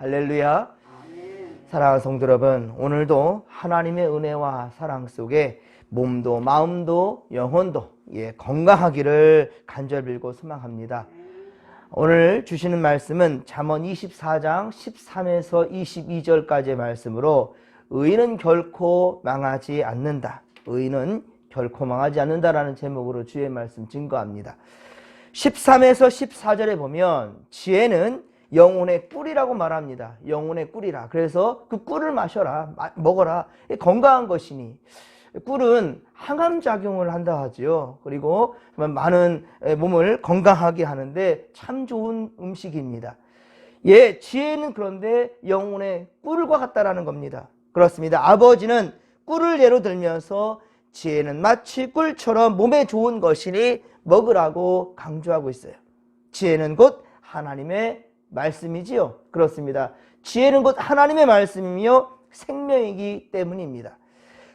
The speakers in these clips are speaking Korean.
할렐루야. 사랑하는 성도 여러분, 오늘도 하나님의 은혜와 사랑 속에 몸도 마음도 영혼도 건강하기를 간절히 빌고 소망합니다. 오늘 주시는 말씀은 잠언 24장 13에서 22절까지의 말씀으로 의인은 결코 망하지 않는다. 의인은 결코 망하지 않는다라는 제목으로 주의 말씀 증거합니다. 13에서 14절에 보면 지혜는 영혼의 꿀이라고 말합니다. 영혼의 꿀이라. 그래서 그 꿀을 마셔라, 먹어라. 건강한 것이니. 꿀은 항암작용을 한다 하지요. 그리고 많은 몸을 건강하게 하는데 참 좋은 음식입니다. 지혜는 그런데 영혼의 꿀과 같다라는 겁니다. 그렇습니다. 아버지는 꿀을 예로 들면서 지혜는 마치 꿀처럼 몸에 좋은 것이니 먹으라고 강조하고 있어요. 지혜는 곧 하나님의 말씀이지요. 그렇습니다. 지혜는 곧 하나님의 말씀이며 생명이기 때문입니다.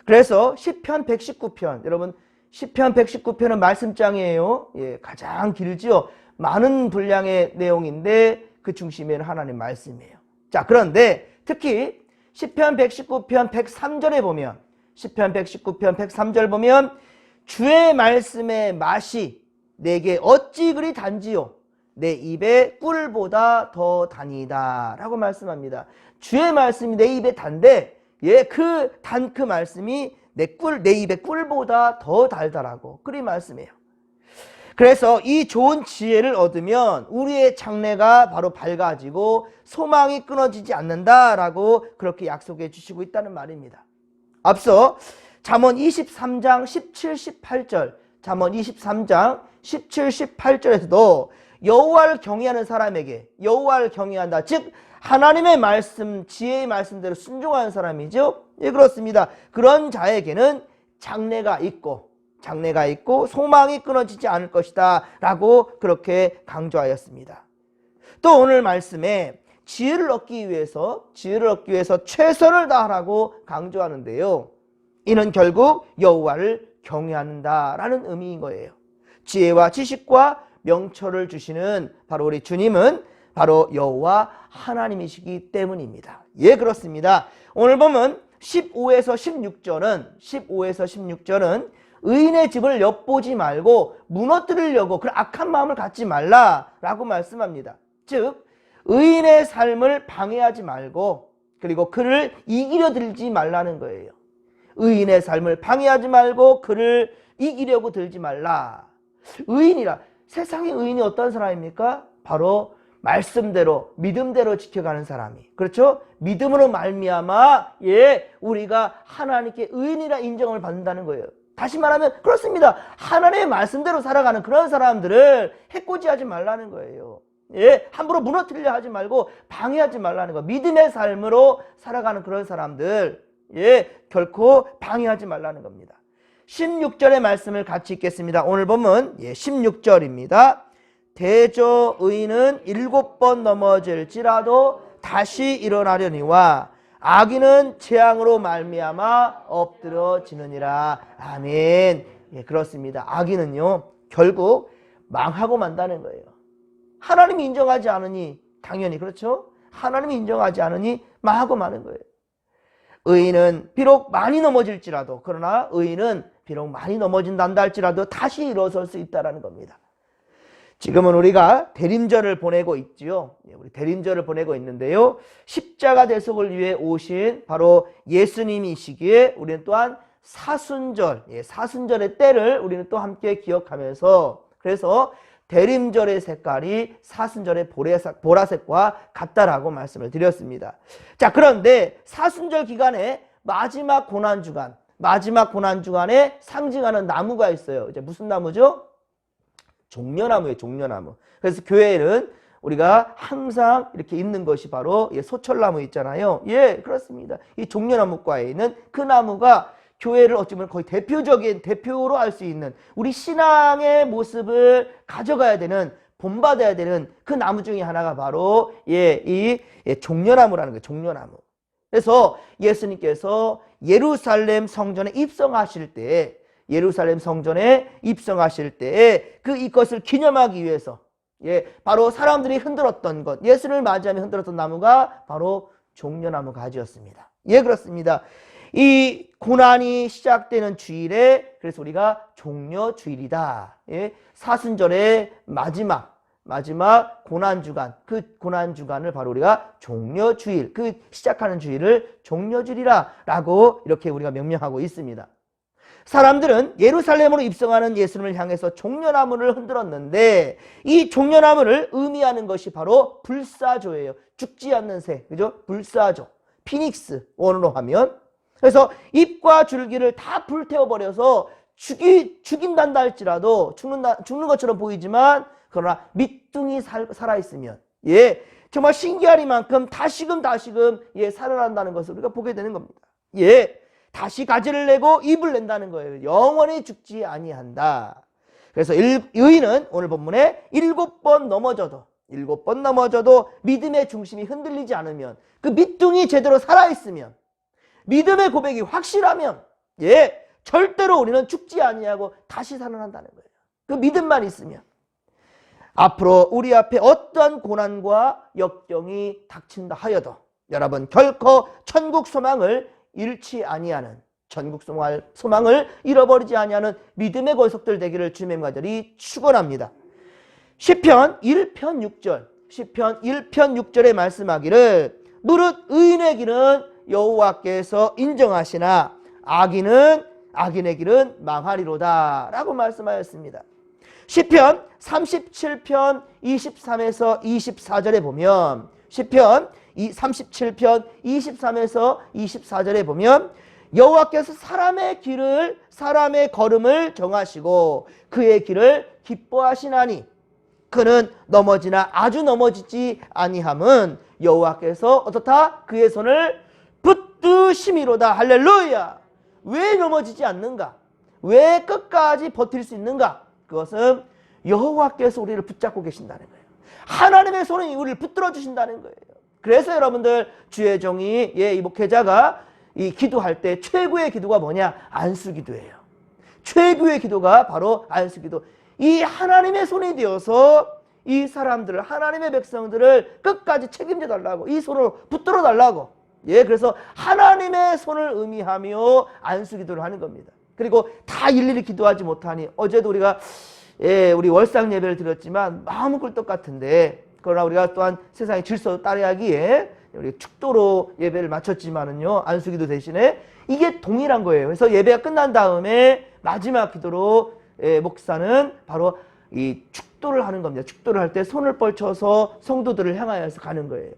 그래서 시편 119편, 여러분 시편 119편은 말씀장이에요. 가장 길지요. 많은 분량의 내용인데 그 중심에는 하나님 말씀이에요. 자, 그런데 특히 시편 119편 103절에 보면, 시편 119편 103절 보면 주의 말씀의 맛이 내게 어찌 그리 단지요, 내 입에 꿀보다 더 다니다 라고 말씀합니다. 주의 말씀이 내 입에 단데 그 말씀이 내 입에 꿀보다 더 달다라고 그리 말씀해요. 그래서 이 좋은 지혜를 얻으면 우리의 장래가 바로 밝아지고 소망이 끊어지지 않는다라고 그렇게 약속해 주시고 있다는 말입니다. 앞서 잠언 23장 17, 18절, 잠언 23장 17, 18절에서도 여호와를 경외하는 사람에게, 여호와를 경외한다, 즉 하나님의 말씀, 지혜의 말씀대로 순종하는 사람이죠. 그렇습니다. 그런 자에게는 장래가 있고 소망이 끊어지지 않을 것이다 라고 그렇게 강조하였습니다. 또 오늘 말씀에 지혜를 얻기 위해서 최선을 다하라고 강조하는데요, 이는 결국 여호와를 경외한다라는 의미인 거예요. 지혜와 지식과 명철을 주시는 바로 우리 주님은 바로 여호와 하나님이시기 때문입니다. 그렇습니다. 오늘 보면 15에서 16절은 의인의 집을 엿보지 말고 무너뜨리려고 그런 악한 마음을 갖지 말라라고 말씀합니다. 즉 의인의 삶을 방해하지 말고 그리고 그를 이기려 들지 말라는 거예요. 의인의 삶을 방해하지 말고 그를 이기려고 들지 말라. 의인이라, 세상의 의인이 어떤 사람입니까? 바로 말씀대로 믿음대로 지켜가는 사람이, 그렇죠? 믿음으로 말미암아 우리가 하나님께 의인이라 인정을 받는다는 거예요. 다시 말하면 그렇습니다. 하나님의 말씀대로 살아가는 그런 사람들을 해코지하지 말라는 거예요. 함부로 무너뜨리려 하지 말고 방해하지 말라는 거. 믿음의 삶으로 살아가는 그런 사람들 결코 방해하지 말라는 겁니다. 16절의 말씀을 같이 읽겠습니다. 오늘 보면 16절입니다. 대저 의인은 7번 넘어질지라도 다시 일어나려니와 악인은 재앙으로 말미암아 엎드러지느니라. 아멘. 그렇습니다. 악인은요 결국 망하고 만다는 거예요. 하나님이 인정하지 않으니, 당연히 그렇죠, 하나님이 인정하지 않으니 망하고 마는 거예요. 의인은 비록 많이 넘어질지라도, 그러나 의인은 비록 많이 넘어진다 할지라도 다시 일어설 수 있다는 겁니다. 지금은 우리가 대림절을 보내고 있지요. 우리 대림절을 보내고 있는데요, 십자가 대속을 위해 오신 바로 예수님이시기에 우리는 또한 사순절의 때를 우리는 또 함께 기억하면서, 그래서 대림절의 색깔이 사순절의 보라색과 같다라고 말씀을 드렸습니다. 자, 그런데 사순절 기간에 마지막 고난주간에 상징하는 나무가 있어요. 이제 무슨 나무죠? 종려나무예요. 종려나무. 그래서 교회는 우리가 항상 이렇게 있는 것이 바로 소철나무 있잖아요. 그렇습니다. 이 종려나무과에 있는 그 나무가 교회를 어쩌면 거의 대표로 할 수 있는, 우리 신앙의 모습을 가져가야 되는, 본받아야 되는 그 나무 중에 하나가 바로 이 종려나무라는 거예요. 종려나무. 그래서 예수님께서 예루살렘 성전에 입성하실 때 이것을 기념하기 위해서 예, 바로 사람들이 흔들었던 것, 예수를 맞이하며 흔들었던 나무가 바로 종려나무 가지였습니다. 예, 그렇습니다. 이 고난이 시작되는 주일에 그래서 우리가 종려주일이다. 예, 사순절의 마지막 고난주간, 그 고난주간을 바로 우리가 종려주일, 그 시작하는 주일을 종려주일이라고 이렇게 우리가 명명하고 있습니다. 사람들은 예루살렘으로 입성하는 예수님을 향해서 종려나무를 흔들었는데 이 종려나무를 의미하는 것이 바로 불사조예요. 죽지 않는 새, 그죠? 불사조, 피닉스 원어로 하면. 그래서 잎과 줄기를 다 불태워버려서 죽인단다 할지라도 죽는 것처럼 보이지만 그러나 밑둥이 살아있으면, 예, 정말 신기하리만큼 다시금 예, 살아난다는 것을 우리가 보게 되는 겁니다. 예, 다시 가지를 내고 잎을 낸다는 거예요. 영원히 죽지 아니한다. 그래서 의인은 오늘 본문에 7번 넘어져도 믿음의 중심이 흔들리지 않으면, 그 밑둥이 제대로 살아있으면, 믿음의 고백이 확실하면, 예, 절대로 우리는 죽지 아니하고 다시 살아난다는 거예요. 그 믿음만 있으면. 앞으로 우리 앞에 어떠한 고난과 역경이 닥친다 하여도 여러분 결코 천국 소망을 잃지 아니하는, 천국 소망을 잃어버리지 아니하는 믿음의 권속들 되기를 주님의 간절히 축원합니다. 시편 1편 6절에 말씀하기를 무릇 의인의 길은 여호와께서 인정하시나 악인의 길은 망하리로다 라고 말씀하였습니다. 시편 37편 23에서 24절에 보면, 시편 37편 23에서 24절에 보면 여호와께서 사람의 걸음을 정하시고 그의 길을 기뻐하시나니 그는 넘어지나 아주 넘어지지 아니함은 여호와께서 어떻다? 그의 손을 붙드심이로다. 할렐루야. 왜 넘어지지 않는가? 왜 끝까지 버틸 수 있는가? 그것은 여호와께서 우리를 붙잡고 계신다는 거예요. 하나님의 손이 우리를 붙들어 주신다는 거예요. 그래서 여러분들 주의 종이, 예, 이 목회자가 이 기도할 때 최고의 기도가 뭐냐? 안수기도예요. 최고의 기도가 바로 안수기도. 이 하나님의 손이 되어서 이 사람들을, 하나님의 백성들을 끝까지 책임져 달라고, 이 손으로 붙들어 달라고. 예, 그래서 하나님의 손을 의미하며 안수기도를 하는 겁니다. 그리고 다 일일이 기도하지 못하니 어제도 우리가, 예, 우리 월상 예배를 드렸지만 마음은 꿀떡 같은데, 그러나 우리가 또한 세상의 질서도 따라야 하기에 우리 축도로 예배를 마쳤지만은요, 안수기도 대신에 이게 동일한 거예요. 그래서 예배가 끝난 다음에 마지막 기도로, 예, 목사는 바로 이 축도를 하는 겁니다. 축도를 할 때 손을 뻗쳐서 성도들을 향하여서 가는 거예요.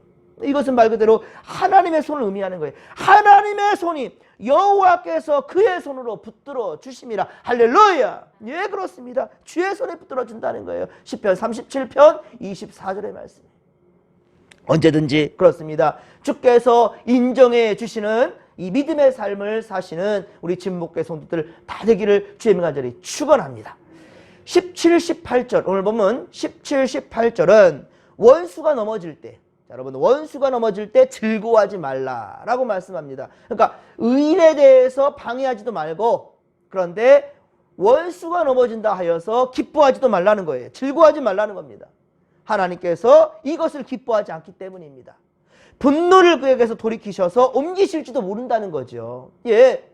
이것은 말 그대로 하나님의 손을 의미하는 거예요. 하나님의 손이 여호와께서 그의 손으로 붙들어 주심이라. 할렐루야. 예, 그렇습니다. 주의 손에 붙들어 준다는 거예요. 시편 37편 24절의 말씀. 언제든지 그렇습니다. 주께서 인정해 주시는 이 믿음의 삶을 사시는 우리 진목계 성도들 다 되기를 주의 간절히 축원합니다. 17, 18절 오늘 보면 17, 18절은 원수가 넘어질 때, 자, 여러분 원수가 넘어질 때 즐거워하지 말라라고 말씀합니다. 그러니까 의인에 대해서 방해하지도 말고, 그런데 원수가 넘어진다 하여서 기뻐하지도 말라는 거예요. 즐거워하지 말라는 겁니다. 하나님께서 이것을 기뻐하지 않기 때문입니다. 분노를 그에게서 돌이키셔서 옮기실지도 모른다는 거죠. 예,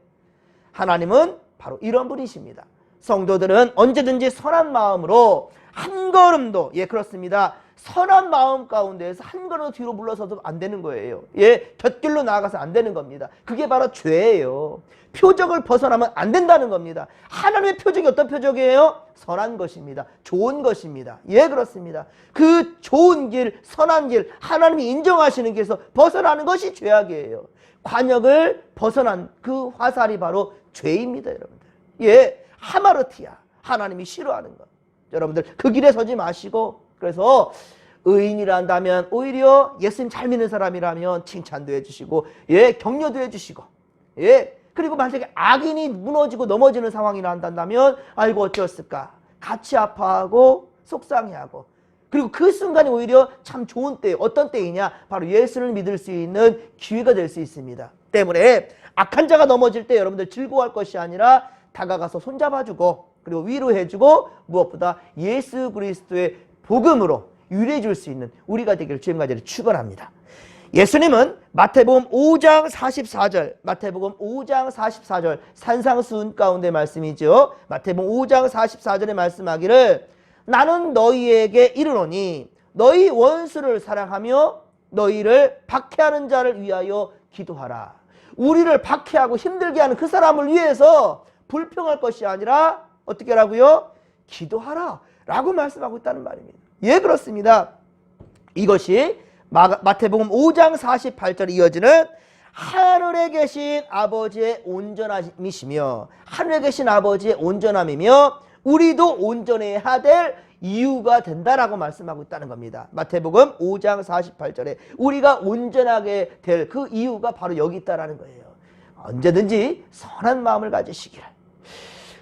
하나님은 바로 이런 분이십니다. 성도들은 언제든지 선한 마음으로 한 걸음도, 예, 그렇습니다. 선한 마음 가운데에서 한 걸음 뒤로 물러서도 안 되는 거예요. 예, 곁길로 나아가서 안 되는 겁니다. 그게 바로 죄예요. 표적을 벗어나면 안 된다는 겁니다. 하나님의 표적이 어떤 표적이에요? 선한 것입니다. 좋은 것입니다. 예, 그렇습니다. 그 좋은 길, 선한 길, 하나님이 인정하시는 길에서 벗어나는 것이 죄악이에요. 관역을 벗어난 그 화살이 바로 죄입니다, 여러분들. 예, 하마르티아, 하나님이 싫어하는 것. 여러분들 그 길에 서지 마시고, 그래서 의인이라 한다면 오히려 예수님 잘 믿는 사람이라면 칭찬도 해주시고, 예, 격려도 해주시고, 예, 그리고 만약에 악인이 무너지고 넘어지는 상황이라 한다면 아이고 어쩌었을까 같이 아파하고 속상해하고, 그리고 그 순간이 오히려 참 좋은 때, 어떤 때이냐, 바로 예수를 믿을 수 있는 기회가 될 수 있습니다. 때문에 악한 자가 넘어질 때 여러분들 즐거워할 것이 아니라 다가가서 손잡아주고, 그리고 위로해주고, 무엇보다 예수 그리스도의 복음으로 유래해 줄 수 있는 우리가 되기를 주님과 제를 축원합니다. 예수님은 마태복음 5장 44절, 마태복음 5장 44절 산상수훈 가운데 말씀이죠. 마태복음 5장 44절에 말씀하기를 나는 너희에게 이르노니 너희 원수를 사랑하며 너희를 박해하는 자를 위하여 기도하라. 우리를 박해하고 힘들게 하는 그 사람을 위해서 불평할 것이 아니라 어떻게 하라고요? 기도하라 라고 말씀하고 있다는 말입니다. 예, 그렇습니다. 이것이 마태복음 5장 48절에 이어지는 하늘에 계신 아버지의 온전함이시며 하늘에 계신 아버지의 온전함이며 우리도 온전해야 될 이유가 된다라고 말씀하고 있다는 겁니다. 마태복음 5장 48절에 우리가 온전하게 될 그 이유가 바로 여기 있다라는 거예요. 언제든지 선한 마음을 가지시기를.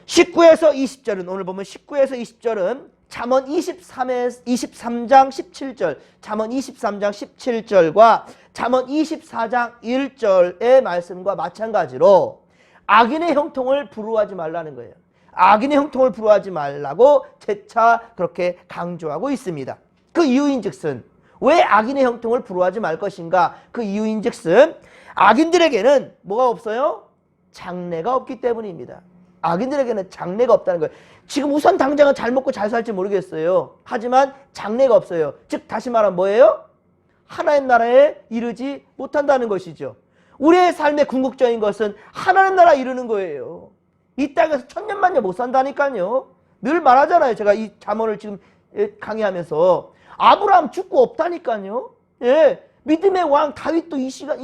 19에서 20절은 오늘 보면 19에서 20절은 잠언 23장 17절, 잠언 23장 17절과 잠언 24장 1절의 말씀과 마찬가지로 악인의 형통을 부러워하지 말라는 거예요. 악인의 형통을 부러워하지 말라고 재차 그렇게 강조하고 있습니다. 그 이유인즉슨 왜 악인의 형통을 부러워하지 말 것인가? 그 이유인즉슨 악인들에게는 뭐가 없어요? 장래가 없기 때문입니다. 악인들에게는 장래가 없다는 거예요. 지금 우선 당장은 잘 먹고 잘 살지 모르겠어요. 하지만 장래가 없어요. 즉 다시 말하면 뭐예요? 하나님 나라에 이르지 못한다는 것이죠. 우리의 삶의 궁극적인 것은 하나님 나라에 이르는 거예요. 이 땅에서 천년만년 못 산다니까요. 늘 말하잖아요. 제가 이 잠언을 지금 강의하면서 아브라함 죽고 없다니까요. 예, 믿음의 왕 다윗도 이 시간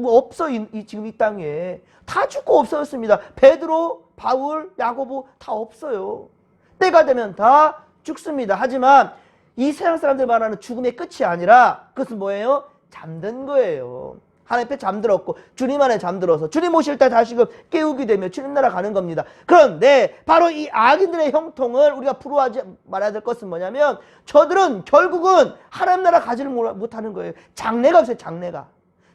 없어 지금 이 땅에 다 죽고 없어졌습니다. 베드로, 바울, 야고보 다 없어요. 때가 되면 다 죽습니다. 하지만 이 세상 사람들 말하는 죽음의 끝이 아니라 그것은 뭐예요? 잠든 거예요. 하나님 앞에 잠들었고 주님 안에 잠들어서 주님 오실 때 다시금 깨우게 되면 주님 나라 가는 겁니다. 그런데 바로 이 악인들의 형통을 우리가 부러워하지 말아야 될 것은 뭐냐면 저들은 결국은 하나님 나라 가지를 못하는 거예요. 장래가 없어요.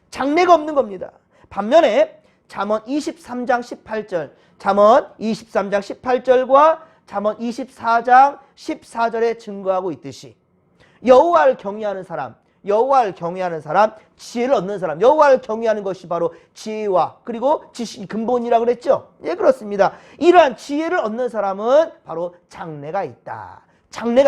장래가 없는 겁니다. 반면에 잠언 23장 18절, 잠언 23장 18절과 잠언 24장 14절에 증거하고 있듯이 여호와를 경외하는 사람, 지혜를 얻는 사람, 여호와를 경외하는 것이 바로 지혜와 그리고 지식이 근본이라고 그랬죠. 예, 그렇습니다. 이러한 지혜를 얻는 사람은 바로 장래가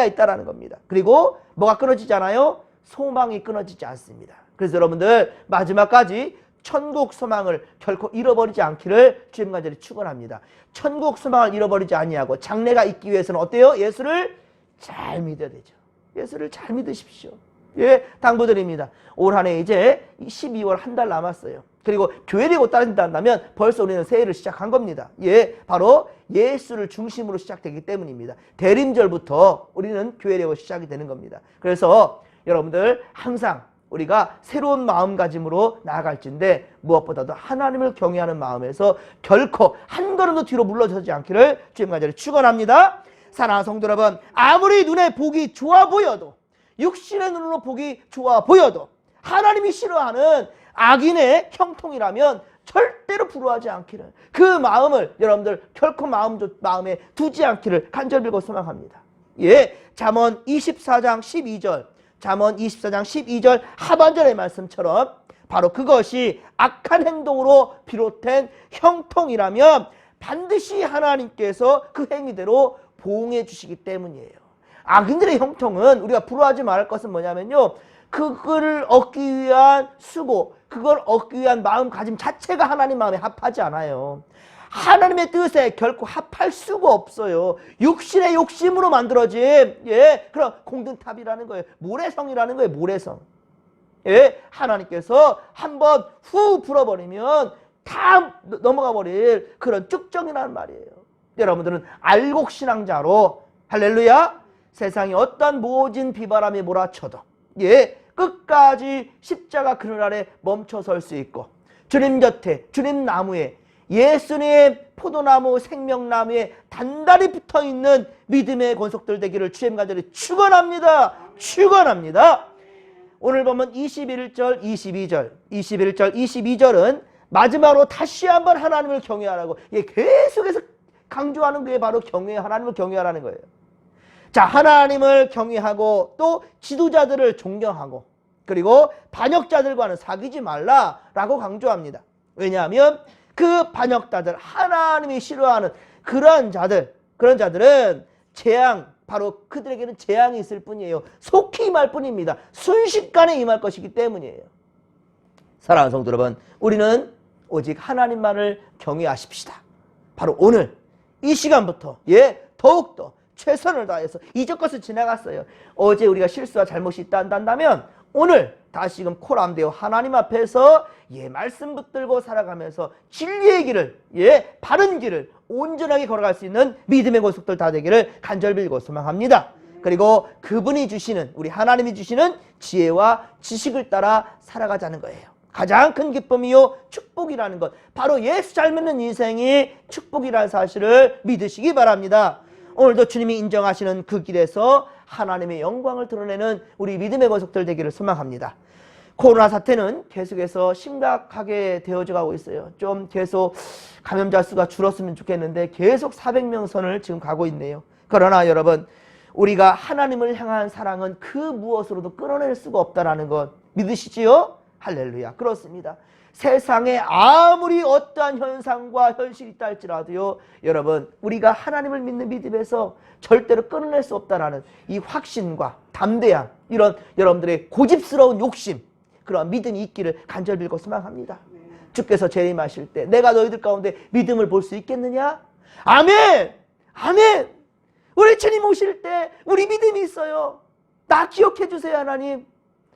있다라는 겁니다. 그리고 뭐가 끊어지지 않아요? 소망이 끊어지지 않습니다. 그래서 여러분들 마지막까지 천국 소망을 결코 잃어버리지 않기를 주님과 저를 축원합니다. 천국 소망을 잃어버리지 아니하고 장래가 있기 위해서는 어때요? 예수를 잘 믿어야 되죠. 예수를 잘 믿으십시오. 예, 당부드립니다. 올 한 해 이제 12월 한 달 남았어요. 그리고 교회를 곧 따른다면 벌써 우리는 새해를 시작한 겁니다. 예, 바로 예수를 중심으로 시작되기 때문입니다. 대림절부터 우리는 교회력으로 시작이 되는 겁니다. 그래서 여러분들 항상 우리가 새로운 마음가짐으로 나아갈진데 무엇보다도 하나님을 경외하는 마음에서 결코 한 걸음도 뒤로 물러서지 않기를 주님과 저를 축원합니다. 사랑하는 성도 여러분, 아무리 눈에 보기 좋아 보여도 육신의 눈으로 보기 좋아 보여도 하나님이 싫어하는 악인의 형통이라면 절대로 부러워하지 않기를, 그 마음을 여러분들 결코 마음에 두지 않기를 간절히 빌고 소망합니다. 예, 잠언 24장 12절, 잠언 24장 12절 하반절의 말씀처럼 바로 그것이 악한 행동으로 비롯된 형통이라면 반드시 하나님께서 그 행위대로 보응해 주시기 때문이에요. 악인들의 형통은 우리가 부러워하지 말할 것은 뭐냐면요, 그걸 얻기 위한 수고, 그걸 얻기 위한 마음가짐 자체가 하나님 마음에 합하지 않아요. 하나님의 뜻에 결코 합할 수가 없어요. 육신의 욕심으로 만들어진, 예, 그런 공든탑이라는 거예요. 모래성이라는 거예요. 모래성. 예, 하나님께서 한번 후 불어버리면 다 넘어가 버릴 그런 쭉정이라는 말이에요. 여러분들은 알곡신앙자로, 할렐루야, 세상이 어떤 모진 비바람이 몰아쳐도, 예, 끝까지 십자가 그늘 아래 멈춰설 수 있고 주님 곁에, 주님 나무에, 예수님 포도나무 생명나무에 단단히 붙어있는 믿음의 권속들 되기를 주님 간절히 축원합니다. 축원합니다. 오늘 보면 21절 22절은 마지막으로 다시 한번 하나님을 경외하라고, 예, 계속해서 강조하는 게 바로 하나님을 경외하라는 거예요. 자, 하나님을 경외하고 또 지도자들을 존경하고 그리고 반역자들과는 사귀지 말라라고 강조합니다. 왜냐하면 그 반역자들, 하나님이 싫어하는 그런 자들은 재앙, 바로 그들에게는 재앙이 있을 뿐이에요. 속히 임할 뿐입니다. 순식간에 임할 것이기 때문이에요. 사랑하는 성도 여러분, 우리는 오직 하나님만을 경외하십시다. 바로 오늘 이 시간부터 더욱더 최선을 다해서 이전 것은 지나갔어요. 어제 우리가 실수와 잘못이 있다 한다면 오늘 다시금 코람되어 하나님 앞에서 말씀 붙들고 살아가면서 진리의 길을 바른 길을 온전하게 걸어갈 수 있는 믿음의 고속들 다 되기를 간절히 빌고 소망합니다. 그리고 그분이 주시는, 우리 하나님이 주시는 지혜와 지식을 따라 살아가자는 거예요. 가장 큰 기쁨이요 축복이라는 것, 바로 예수 잘 믿는 인생이 축복이라는 사실을 믿으시기 바랍니다. 오늘도 주님이 인정하시는 그 길에서 하나님의 영광을 드러내는 우리 믿음의 거석들 되기를 소망합니다. 코로나 사태는 계속해서 심각하게 되어져 가고 있어요. 좀 계속 감염자 수가 줄었으면 좋겠는데 계속 400명 선을 지금 가고 있네요. 그러나 여러분, 우리가 하나님을 향한 사랑은 그 무엇으로도 끊어낼 수가 없다는 것 믿으시지요? 할렐루야. 그렇습니다. 세상에 아무리 어떠한 현상과 현실이 있다 할지라도요, 여러분, 우리가 하나님을 믿는 믿음에서 절대로 끊어낼 수 없다라는 이 확신과 담대함, 이런 여러분들의 고집스러운 욕심, 그런 믿음이 있기를 간절히 빌고 소망합니다. 주께서 재림하실 때 내가 너희들 가운데 믿음을 볼 수 있겠느냐? 아멘! 아멘! 우리 주님 오실 때 우리 믿음이 있어요. 나 기억해 주세요, 하나님.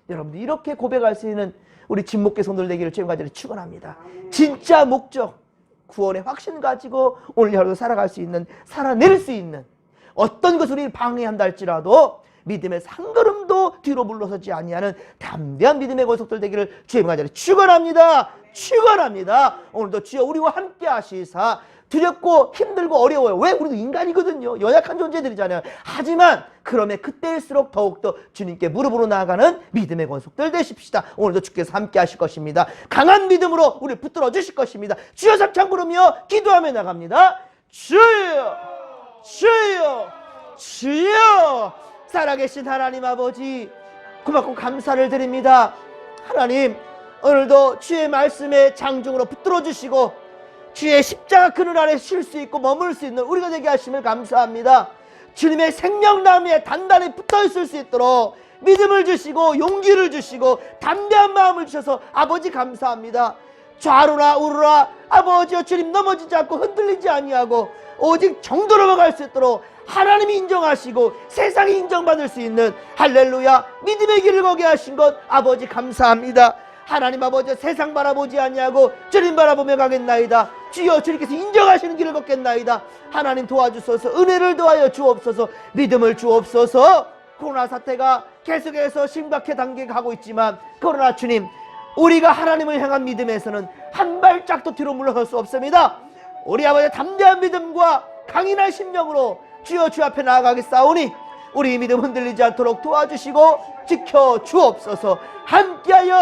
여러분들 이렇게 고백할 수 있는 우리 진목계 성도들 되기를 주님 간절히 축원합니다. 진짜 목적, 구원의 확신 가지고 오늘 하루도 살아갈 수 있는, 살아낼 수 있는, 어떤 것을 우리를 방해한다 할지라도 믿음에서 한 걸음도 뒤로 물러서지 아니하는 담대한 믿음의 권속들 되기를 주님 간절히 축원합니다. 축원합니다. 오늘도 주여 우리와 함께 하시사, 두렵고 힘들고 어려워요. 왜? 우리도 인간이거든요. 연약한 존재들이잖아요. 하지만 그럼에 그때일수록 더욱더 주님께 무릎으로 나아가는 믿음의 권속들 되십시다. 오늘도 주께서 함께 하실 것입니다. 강한 믿음으로 우리를 붙들어 주실 것입니다. 주여 삼창 부르며 기도하며 나갑니다. 주여, 주여, 주여. 살아계신 하나님 아버지, 고맙고 감사를 드립니다. 하나님, 오늘도 주의 말씀에 장중으로 붙들어 주시고 주의 십자가 그늘 아래 쉴 수 있고 머물 수 있는 우리가 되게 하심을 감사합니다. 주님의 생명나무에 단단히 붙어 있을 수 있도록 믿음을 주시고 용기를 주시고 담대한 마음을 주셔서 아버지 감사합니다. 좌로나 우로나 아버지여 주님 넘어지지 않고 흔들리지 아니하고 오직 정도로만 갈 수 있도록 하나님이 인정하시고 세상이 인정받을 수 있는 할렐루야 믿음의 길을 거게 하신 것 아버지 감사합니다. 하나님 아버지, 세상 바라보지 아니하고 주님 바라보며 가겠나이다. 주여, 주님께서 인정하시는 길을 걷겠나이다. 하나님 도와주소서. 은혜를 더하여 주옵소서. 믿음을 주옵소서. 코로나 사태가 계속해서 심각해 단계에 가고 있지만 그러나 주님, 우리가 하나님을 향한 믿음에서는 한 발짝도 뒤로 물러설 수 없습니다. 우리 아버지의 담대한 믿음과 강인한 심령으로 주여 주 앞에 나아가겠사오니 우리 믿음 흔들리지 않도록 도와주시고 지켜 주옵소서. 함께하여